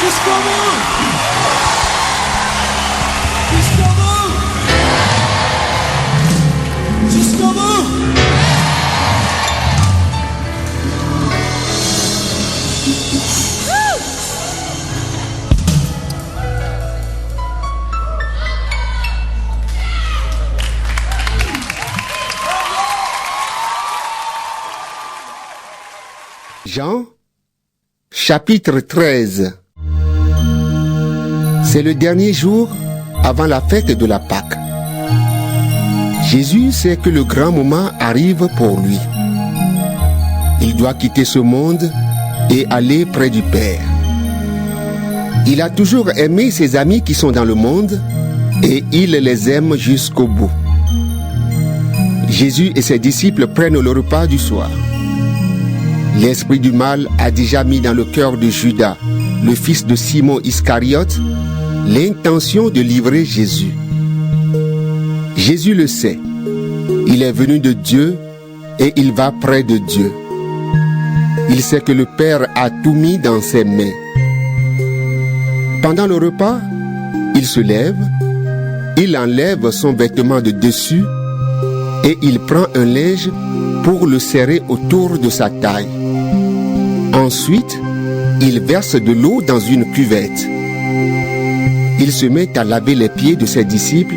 Jusqu'au bout. Jusqu'au bout. Jusqu'au bout. Jean, chapitre 13. C'est le dernier jour avant la fête de la Pâque. Jésus sait que le grand moment arrive pour lui. Il doit quitter ce monde et aller près du Père. Il a toujours aimé ses amis qui sont dans le monde et il les aime jusqu'au bout. Jésus et ses disciples prennent le repas du soir. L'esprit du mal a déjà mis dans le cœur de Judas, le fils de Simon Iscariote, l'intention de livrer Jésus. Jésus le sait. Il est venu de Dieu et il va près de Dieu. Il sait que le Père a tout mis dans ses mains. Pendant le repas, il se lève, il enlève son vêtement de dessus et il prend un linge pour le serrer autour de sa taille. Ensuite, il verse de l'eau dans une cuvette. Il se met à laver les pieds de ses disciples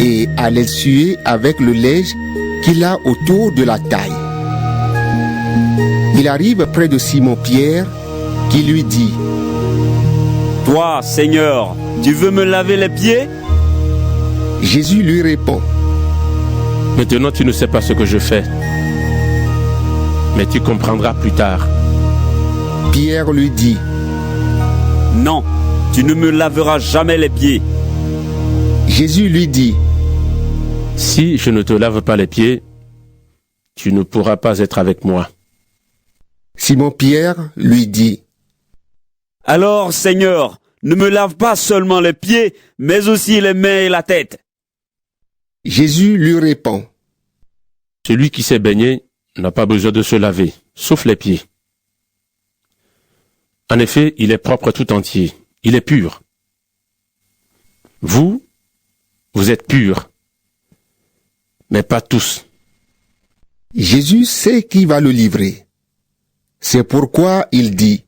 et à les essuyer avec le linge qu'il a autour de la taille. Il arrive près de Simon-Pierre qui lui dit : « Toi, Seigneur, tu veux me laver les pieds ?» Jésus lui répond : « Maintenant tu ne sais pas ce que je fais, mais tu comprendras plus tard. » Pierre lui dit : « Non, tu ne me laveras jamais les pieds. » Jésus lui dit : « Si je ne te lave pas les pieds, tu ne pourras pas être avec moi. » Simon-Pierre lui dit : « Alors, Seigneur, ne me lave pas seulement les pieds, mais aussi les mains et la tête. » Jésus lui répond : « Celui qui s'est baigné n'a pas besoin de se laver, sauf les pieds. En effet, il est propre tout entier, il est pur. Vous êtes purs, mais pas tous. » Jésus sait qui va le livrer. C'est pourquoi il dit :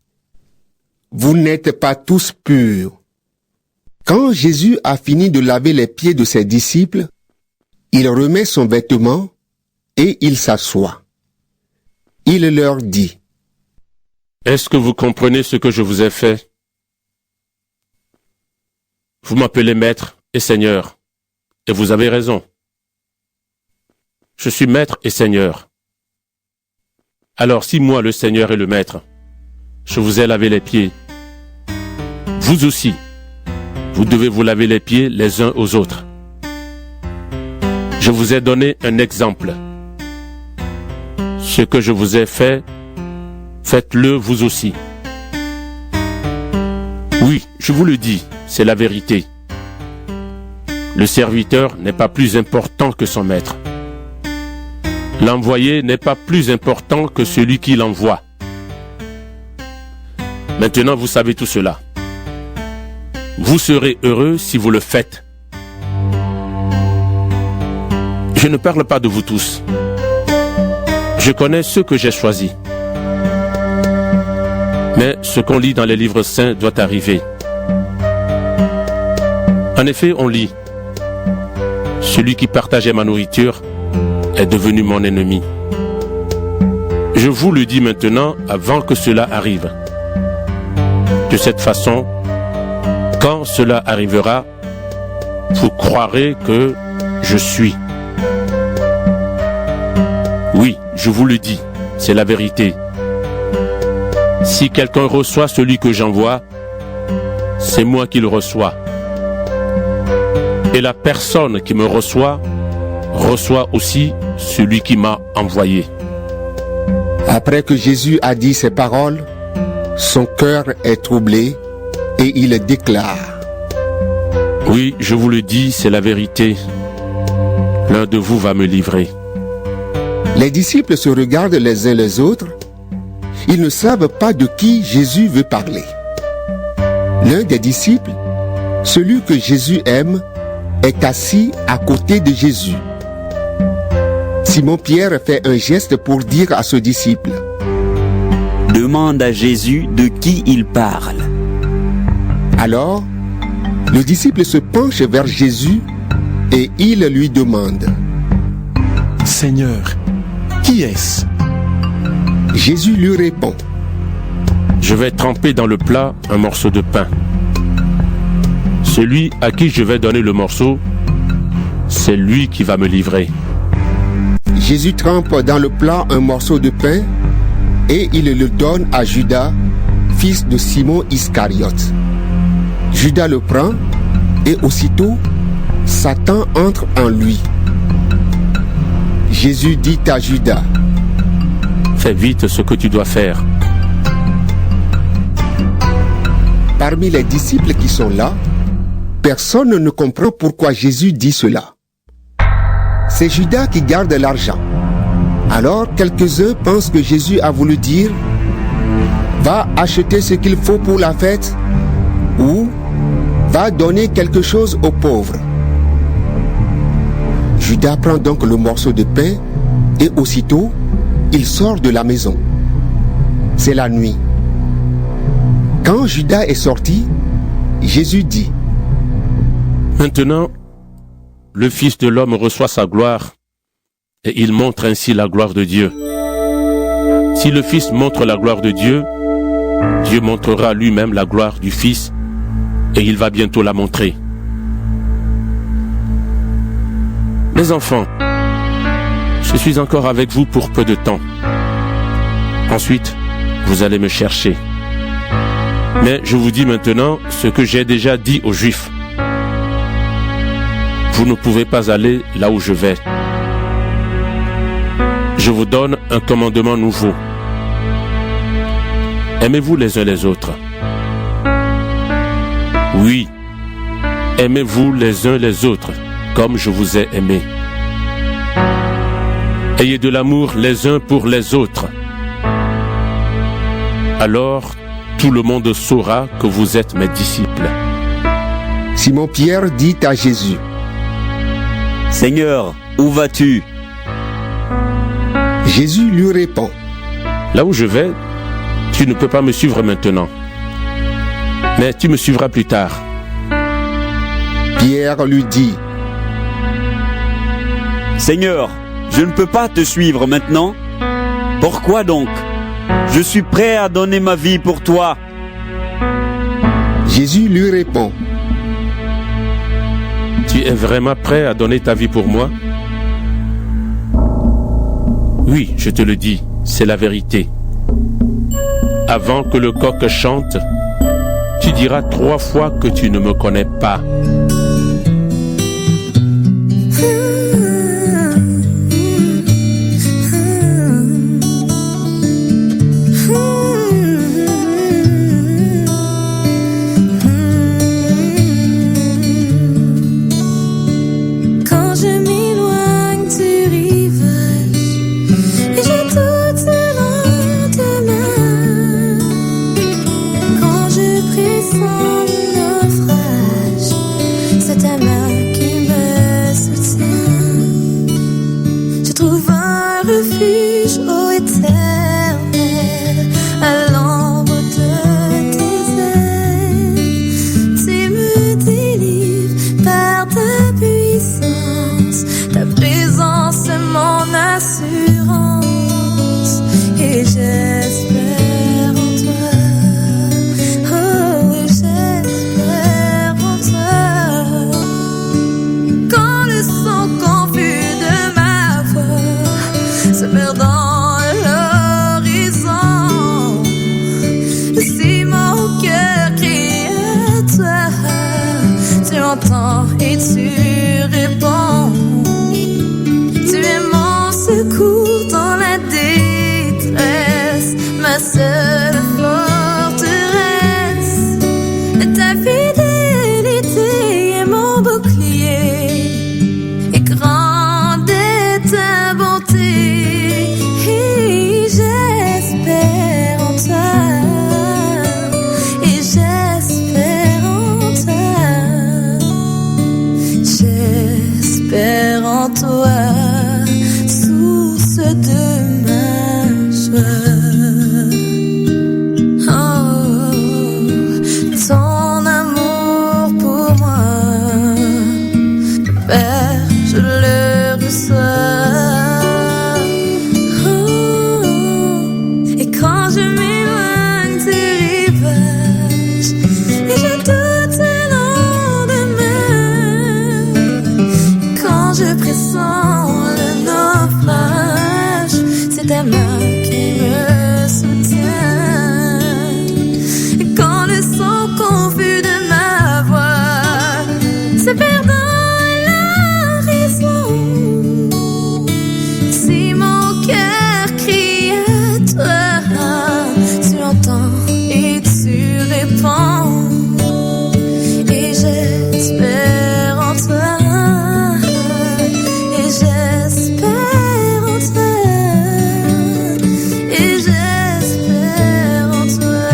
« Vous n'êtes pas tous purs. » Quand Jésus a fini de laver les pieds de ses disciples, il remet son vêtement et il s'assoit. Il leur dit : « Est-ce que vous comprenez ce que je vous ai fait? Vous m'appelez Maître et Seigneur, et vous avez raison. Je suis Maître et Seigneur. Alors si moi, le Seigneur et le Maître, je vous ai lavé les pieds, vous aussi, vous devez vous laver les pieds les uns aux autres. Je vous ai donné un exemple. Ce que je vous ai fait, faites-le vous aussi. Oui, je vous le dis, c'est la vérité. Le serviteur n'est pas plus important que son maître. L'envoyé n'est pas plus important que celui qui l'envoie. Maintenant, vous savez tout cela. Vous serez heureux si vous le faites. Je ne parle pas de vous tous. Je connais ceux que j'ai choisis. Mais ce qu'on lit dans les livres saints doit arriver. En effet, on lit : « Celui qui partageait ma nourriture est devenu mon ennemi. » Je vous le dis maintenant avant que cela arrive. De cette façon, quand cela arrivera, vous croirez que je suis. Oui, je vous le dis, c'est la vérité. Si quelqu'un reçoit celui que j'envoie, c'est moi qui le reçois. Et la personne qui me reçoit aussi celui qui m'a envoyé. » Après que Jésus a dit ces paroles, son cœur est troublé et il déclare : « Oui, je vous le dis, c'est la vérité. L'un de vous va me livrer. » Les disciples se regardent les uns les autres. Ils ne savent pas de qui Jésus veut parler. L'un des disciples, celui que Jésus aime, est assis à côté de Jésus. Simon-Pierre fait un geste pour dire à ce disciple: Demande à Jésus de qui il parle. Alors, le disciple se penche vers Jésus et il lui demande: Seigneur, qui est-ce? Jésus lui répond: Je vais tremper dans le plat un morceau de pain. Celui à qui je vais donner le morceau, c'est lui qui va me livrer. Jésus trempe dans le plat un morceau de pain et il le donne à Judas, fils de Simon Iscariote. Judas le prend et aussitôt, Satan entre en lui. Jésus dit à Judas: Fais vite ce que tu dois faire. Parmi les disciples qui sont là, personne ne comprend pourquoi Jésus dit cela. C'est Judas qui garde l'argent. Alors quelques-uns pensent que Jésus a voulu dire: va acheter ce qu'il faut pour la fête, ou va donner quelque chose aux pauvres. Judas prend donc le morceau de pain et aussitôt, il sort de la maison. C'est la nuit. Quand Judas est sorti, Jésus dit: Maintenant, le Fils de l'homme reçoit sa gloire et il montre ainsi la gloire de Dieu. Si le Fils montre la gloire de Dieu, Dieu montrera lui-même la gloire du Fils et il va bientôt la montrer. Mes enfants, je suis encore avec vous pour peu de temps. Ensuite, vous allez me chercher. Mais je vous dis maintenant ce que j'ai déjà dit aux Juifs. Vous ne pouvez pas aller là où je vais. Je vous donne un commandement nouveau. Aimez-vous les uns les autres. Oui, aimez-vous les uns les autres, comme je vous ai aimé. Ayez de l'amour les uns pour les autres. Alors, tout le monde saura que vous êtes mes disciples. Simon-Pierre dit à Jésus: Seigneur, où vas-tu? Jésus lui répond: Là où je vais, tu ne peux pas me suivre maintenant. Mais tu me suivras plus tard. Pierre lui dit: Seigneur, je ne peux pas te suivre maintenant. Pourquoi donc? Je suis prêt à donner ma vie pour toi. Jésus lui répond: Tu es vraiment prêt à donner ta vie pour moi? Oui, je te le dis, c'est la vérité. Avant que le coq chante, tu diras 3 fois que tu ne me connais pas. Et j'espère en toi, oh, j'espère. dépend. Et j'espère en toi. Et j'espère en toi. Et j'espère en toi.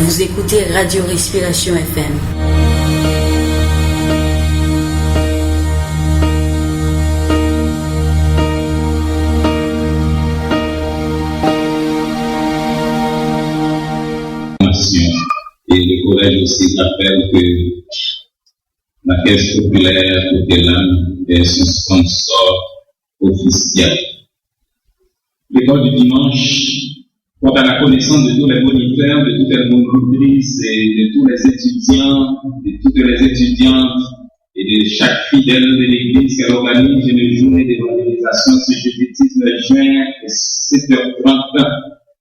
Vous écoutez Radio Respiration FM. Et le collège aussi rappelle que la Caisse populaire Coquelin est son sponsor officiel. L'école du dimanche porte à la connaissance de tous les moniteurs, de toutes les monitrices et de tous les étudiants, de toutes les étudiantes et de chaque fidèle de l'église qu'elle organise une journée d'évangélisation ce jeudi 19 juin à 7h30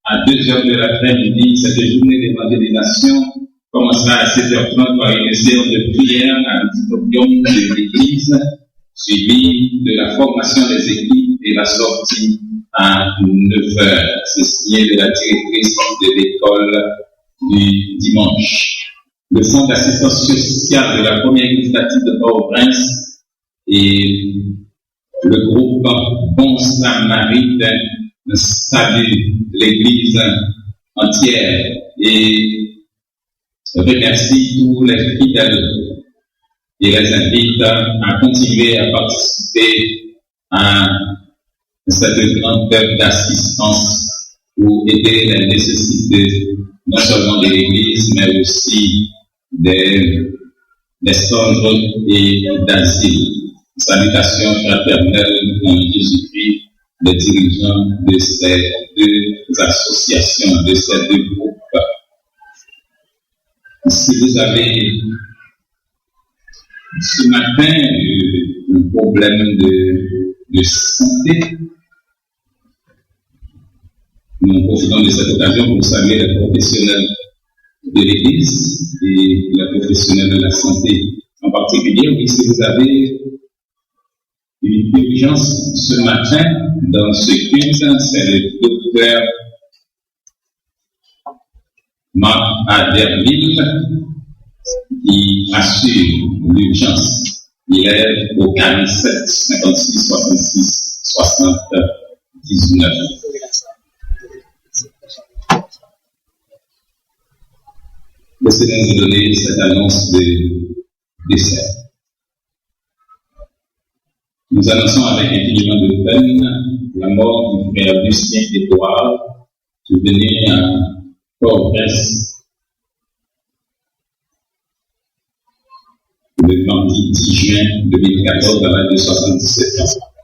à 2h de l'après-midi. Cette journée d'évangélisation commencera à 7h30 par une séance de prière à l'auditorium de l'église, suivie de la formation des équipes et la sortie à 9h. C'est signé de la directrice de l'école du dimanche. Le centre d'assistance sociale de la première église baptiste de Port-au-Prince et le groupe Bon Samaritain salue l'église entière et remercie tous les fidèles et les invite à continuer à participer à cette grande œuvre d'assistance pour aider les nécessités non seulement de l'Église, mais aussi des centres et d'asile. Salutations fraternelles en Jésus-Christ, les dirigeants de ces deux associations, de ces deux groupes. Si vous avez ce matin un problème de santé, nous profitons de cette occasion pour saluer les professionnels de l'Église et les professionnels de la santé en particulier. Oui, si vous avez une urgence ce matin dans ce culte, c'est le docteur Marc Aderville qui assure l'urgence. Il est au 47 56 66 79. Laissez-nous vous donner cette annonce de décès. Nous annonçons avec infiniment de peine la mort du frère Lucien Édouard, venu à Port-au-Prince le mardi 10 juin 2014 à l'âge de 77 ans.